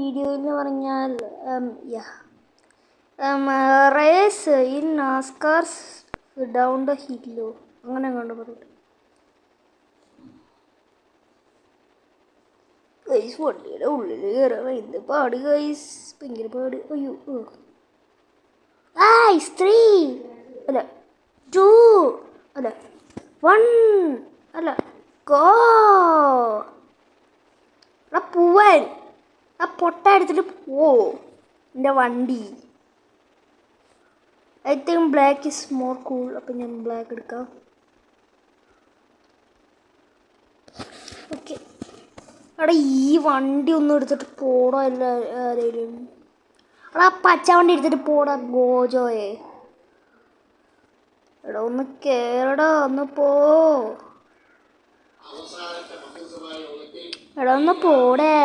Video എന്ന് പറഞ്ഞാൽ raise in നാസ്കാർസ് down the ഹില്ലോ അങ്ങനെ കണ്ടു പറഞ്ഞു. ഗൈസ് വണ്ടിയുടെ ഉള്ളിൽ കയറാൻ എന്ത് പാട് ഗൈസ്, ഭയങ്കര പാട്. അയ്യോ 3 അല്ല 2 അല്ല 1 അല്ല ഗോ. പോവാൻ ആ പൊട്ട എടുത്തിട്ട് പോ എൻ്റെ വണ്ടി. I think black is more cool. അപ്പം ഞാൻ ബ്ലാക്ക് എടുക്കാം. ഓക്കെ എടാ ഈ വണ്ടി ഒന്നും എടുത്തിട്ട് പോടാ എല്ലാവരും. എടാ പച്ച വണ്ടി എടുത്തിട്ട് പോടാ ഗോജോയെ. എടാ ഒന്ന് കേറടാ, ഒന്ന് പോ. എടാ ഒന്ന് പോടേ,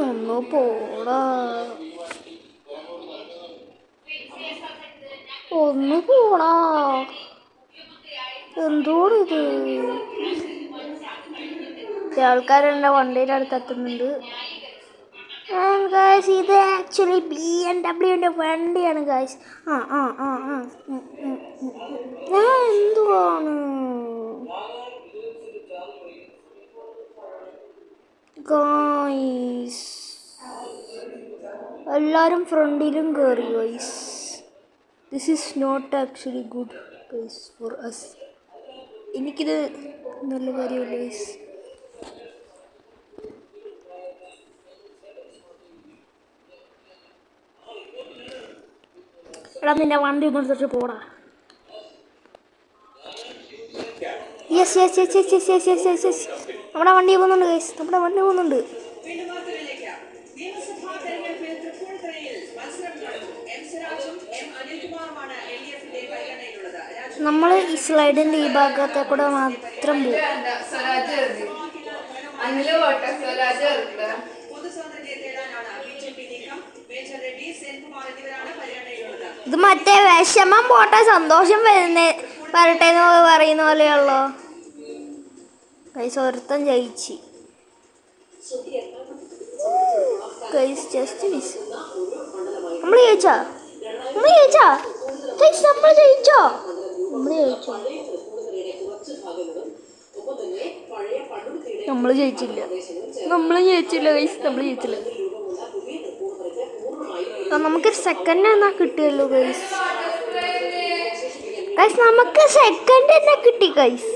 ഒന്ന് പോടാ, ഒന്ന് പോടാ. എന്തോടിത്? ആൾക്കാരെൻ്റെ വണ്ടിയുടെ അടുത്ത് എത്തുന്നുണ്ട്. ഗായ്സ് ഇത് ആക്ച്വലി BMW വണ്ടിയാണ് ഗായ്സ്. എന്തുവാണ് ഗായ്സ്, എല്ലാവരും ഫ്രണ്ടിലും കയറി guys. This is not actually good guys for us. എനിക്കിത് നല്ല കാര്യമല്ല ഗായ്സ്. എടാ നിന്റെ വണ്ടി ഒന്ന് എടുത്തിട്ട് പോടാ. Yes yes yes yes yes yes yes yes yes നമ്മുടെ വണ്ടി പോകുന്നുണ്ട് ഗൈസ്, നമ്മുടെ വണ്ടി പോകുന്നുണ്ട്. നമ്മൾ ഈ സ്ലൈഡിൻ്റെ ഈ ഭാഗത്തെ കൂടെ മാത്രം പോകും. ഇത് മറ്റേ വിഷമം പോട്ടെ സന്തോഷം വരട്ടെ എന്ന് പറയുന്ന പോലെയുള്ളോ ഗൈസ്. ഒരുത്തൻ ജയിച്ച് ഗൈസ്, ജസ്റ്റ് മിസ്. നമ്മൾ ജയിച്ചോ? നമ്മൾ ജയിച്ചില്ല ഗൈസ്, നമ്മൾ ജയിച്ചില്ല. നമുക്ക് സെക്കൻഡ് എന്നാ കിട്ടിയല്ലോ ഗൈസ്. നമുക്ക് സെക്കൻഡ് തന്നെ കിട്ടി ഗൈസ്.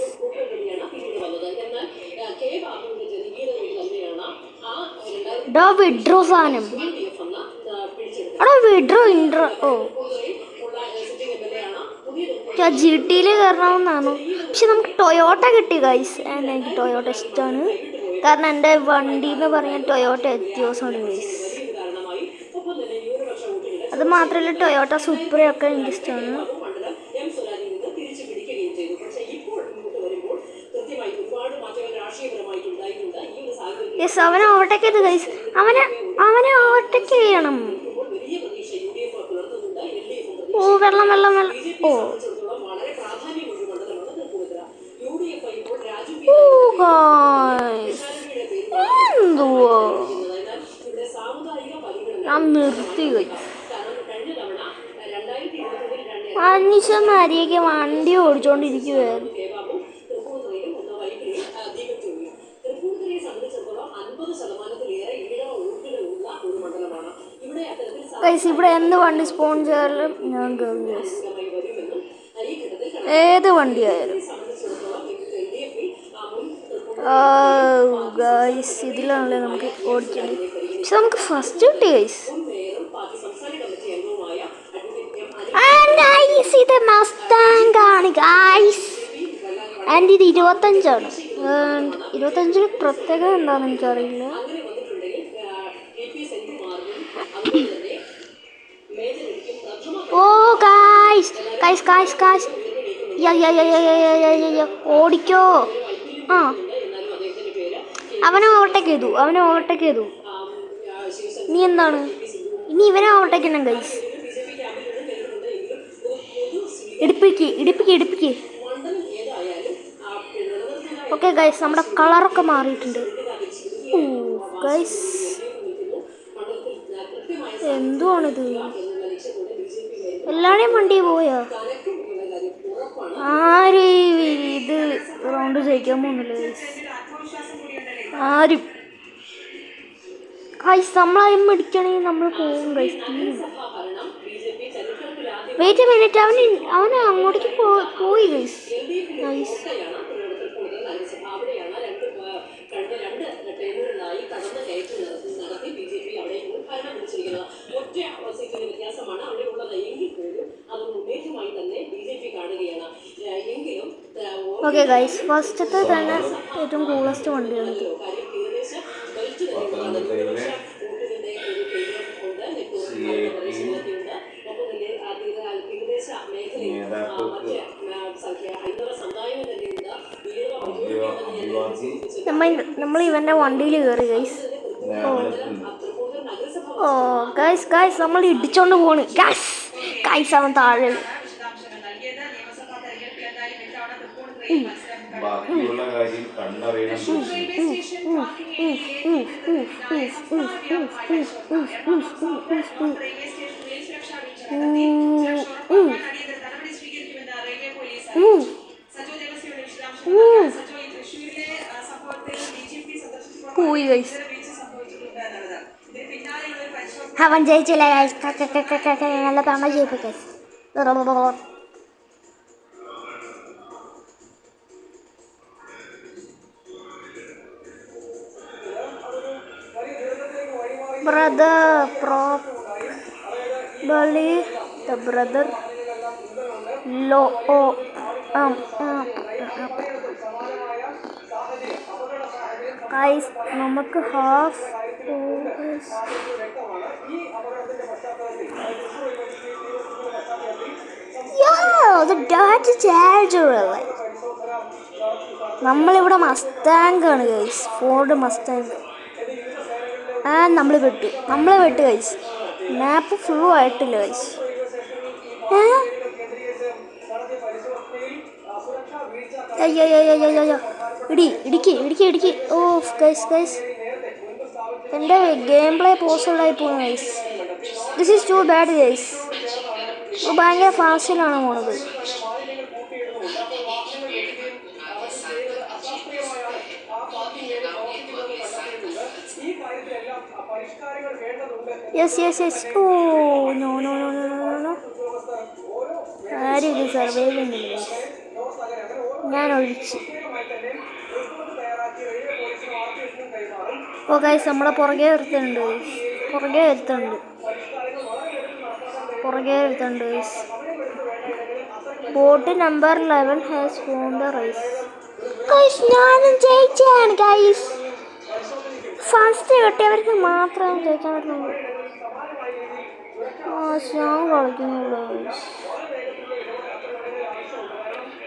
വിഡ്രോ സാധനം. Withdraw intro. GT കയറണമെന്നാണ്. പക്ഷെ നമുക്ക് ടൊയോട്ട കിട്ടി ഗൈസ്. എനിക്ക് ടൊയോട്ട ഇഷ്ടമാണ്. കാരണം എൻ്റെ വണ്ടി എന്ന് പറഞ്ഞാൽ ടൊയോട്ട എത്തിയോസാണ് ഗൈസ്. അത് മാത്രമല്ല ടൊയോട്ട സൂപ്രയൊക്കെ എനിക്കിഷ്ടമാണ്. യെസ്, അവനെ ഓവർടേക്ക് ചെയ്ത് ഗൈസ്. അവനെ ഓവർടേക്ക് ചെയ്യണം. വെള്ളം. എന്തുവാ ഞാൻ നിർത്തി ഗൈസ്. മനുഷ്യന്മാരെയൊക്കെ വണ്ടി ഓടിച്ചോണ്ടിരിക്കുവായിരുന്നു. ഗൈസ് ഇവിടെ എന്ത് വണ്ടി സ്പോൺ ചെയ്യാലും ഞാൻ കയറും ഗൈസ്. ഏത് വണ്ടിയായാലും ഗൈസ് ഇതിലാണല്ലേ നമുക്ക് ഓടിക്കേണ്ടത്. പക്ഷെ നമുക്ക് ഫസ്റ്റ് കിട്ടി ഗൈസ്. ഇത് മസ്താങ്കാണ് ഗൈസ്. ആൻഡ് ഇത് 25ആണ്. 25 പ്രത്യേകത എന്താണെന്ന് എനിക്കറിയില്ല. ഗൈസ് ഓടിക്കോ. അവനെ ഓവർടേക്ക് ചെയ്തു. നീ എന്താണ് ഇനി ഇവനെ ഓവർടേക്ക് ചെയ്യണം ഗൈസ്. ഇടിപ്പിക്ക്. ഓക്കെ ഗൈസ്, നമ്മുടെ കളറൊക്കെ മാറിയിട്ടുണ്ട്. ഗൈസ്, എന്തുവാണിത്? എല്ലാവരുടെയും വണ്ടി പോയോ? ആര് ഇത് റൗണ്ട് ജയിക്കാൻ പോകുന്നില്ല ഗൈസ്. ആരും ഗൈസ്, നമ്മളാരും മേടിക്കണമെങ്കിൽ നമ്മൾ പോകും ഗൈസ്. വെയിറ്റ് മിനിറ്റ്, അവന് അങ്ങോട്ടേക്ക് പോയി ഗൈസ്. ഗൈസ്, ഓക്കെ ഗൈസ്, ഫസ്റ്റത്തെ തന്നെ ഏറ്റവും കൂളസ്റ്റ് വണ്ടിയാണിത്. നമ്മൾ ഇവൻ്റെ വണ്ടിയിൽ കയറി ഗൈസ്. ഓ ഗൈസ് ഗൈസ്, നമ്മൾ ഇടിച്ചോണ്ട് പോണ് ഗൈസ്. ഗൈസ്, അവൻ താഴെ. ബാക്കിയുള്ള കാര്യം കണ്ടറിയണം. പോയി ഗൈസ്, അവൻ ജയിച്ചില്ല ഗൈസ്. നല്ല തവണ ജയിപ്പ് guys. brother probably the brother low guys, നമുക്ക് ഹാഫ് നമ്മളിവിടെ മസ്താങ്കാണ് ഗൈസ്, ഫോർഡ് മസ്താങ്. നമ്മൾ വെട്ട് ഗൈസ്. മാപ്പ് ഫുള്ളും ആയിട്ടില്ല ഗൈസ്. ഇടിക്ക്. ഓ ഗൈസ് ഗൈസ്, എൻ്റെ ഗെയിം പ്ലേ പോസിബിളായി പോകുന്നു guys. This is too bad guys. ഭയങ്കര ഫാസ്റ്റിലാണ് പോണത്. യെസ്. Oh no. ആരും ഇത് സർവൈവ് ചെയ്യുന്നില്ല. ഞാൻ ഒഴിച്ച്. ഓ ഗൈസ്, നമ്മളെ പുറകെ ഒരുത്തുണ്ട് guys. Boat number 11 has won the race. Guys, ഞാനും ജയിച്ചാണ് ഗൈസ്. ഫസ്റ്റ് കിട്ടിയവർക്ക് മാത്രമേ ജയിക്കാൻ പറ്റുള്ളൂ. ഞാൻ കളിക്കുന്നില്ല ഗൈസ്.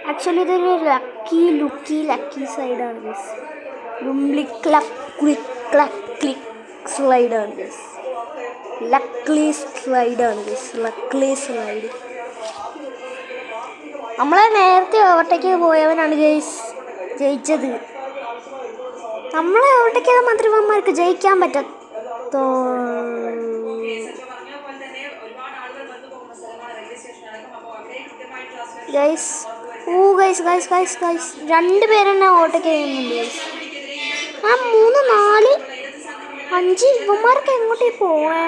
ആക്ച്വലി ഇതൊരു ലക്കി സൈഡാണ് ഗൈസ്. സ്ലൈഡാണ് ഗൈസ്. Luckily slide. നമ്മളെ നേരത്തെ ഓവർടേക്ക് പോയവനാണ് ഗൈസ് ജയിച്ചത്. നമ്മളെ ഓവർടേക്ക് ചെയ്താൽ മാത്രമേ ഇവന്മാർക്ക് ജയിക്കാൻ പറ്റത്തോ. ഗൈസ്, ഗൈസ് 2 പേരെന്നെ ഓവർടേക്ക് ചെയ്യുന്നുണ്ട് ഗൈസ്. 3, 4, 5 ഇവന്മാർക്ക് എങ്ങോട്ടേ പോവേ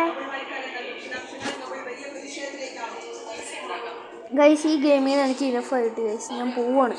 ഗൈസ്. ഈ ഗെയിമിൽ നിന്ന് എനിക്ക് ഇനഫായിട്ട് ഗൈസ്. ഞാൻ പോവാണ്.